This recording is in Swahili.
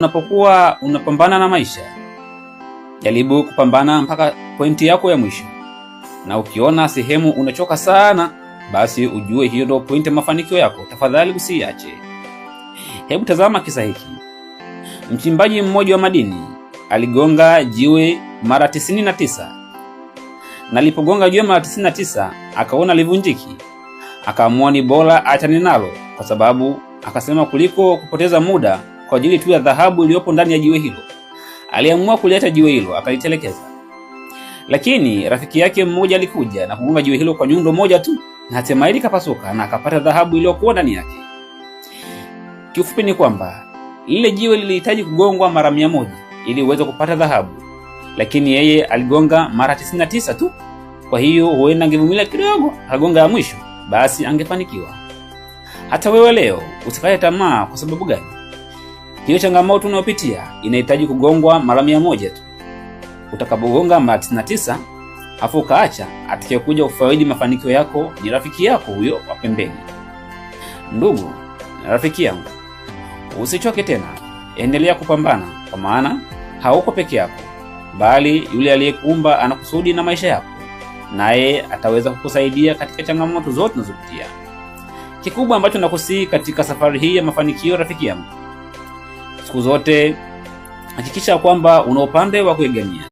Unapokuwa unapambana na maisha, jaribu kupambana mpaka pointi yako ya mwisho. Na ukiona sehemu unachoka sana, basi ujue hiyo ndio pointi ya mafanikio yako. Tafadhali usiache. Hebu tazama kisa hiki. Mchimbaji mmoja wa madini aligonga jiwe mara 99. Na alipogonga jiwe mara 99, akaona livunjiki. Akaamua ni bora achane nalo, kwa sababu akasema kuliko kupoteza muda kwa ajili tu ya dhahabu iliyopo ndani ya jiwe hilo, aliamua kuleta jiwe hilo akalitelekeza. Lakini rafiki yake mmoja alikuja na kugonga jiwe hilo kwa nyundo moja tu, na hatimaye likapasuka na akapata dhahabu iliyokuwa ndani yake. Kiufupi ni kwamba lile jiwe lilihitaji kugongwa mara 100 ili uweze kupata dhahabu, lakini yeye aligonga mara 99 tu. Kwa hiyo huenda angevumilia kidogo akagonga ya mwisho, basi angefanikiwa. Hata wewe leo usikate tamaa. Kwa sababu gani? Hiyo changamoto unayopitia inahitaji kugongwa mara 100 tu. Utakapogonga mara 99 afu ukaacha, atakayekuja kufaidi mafanikio yako ni rafiki yako huyo wa pembeni. Ndugu na rafiki yangu, usichoke tena, endelea kupambana, kwa maana hauko peke yako, bali yule aliyekuumba ana kusudi na maisha yako, naye ataweza kukusaidia katika changamoto zote unazopitia. Kikubwa ambacho nakusihi katika safari hii ya mafanikio, rafiki yangu, siku zote hakikisha kwamba una upande wa kuegemea.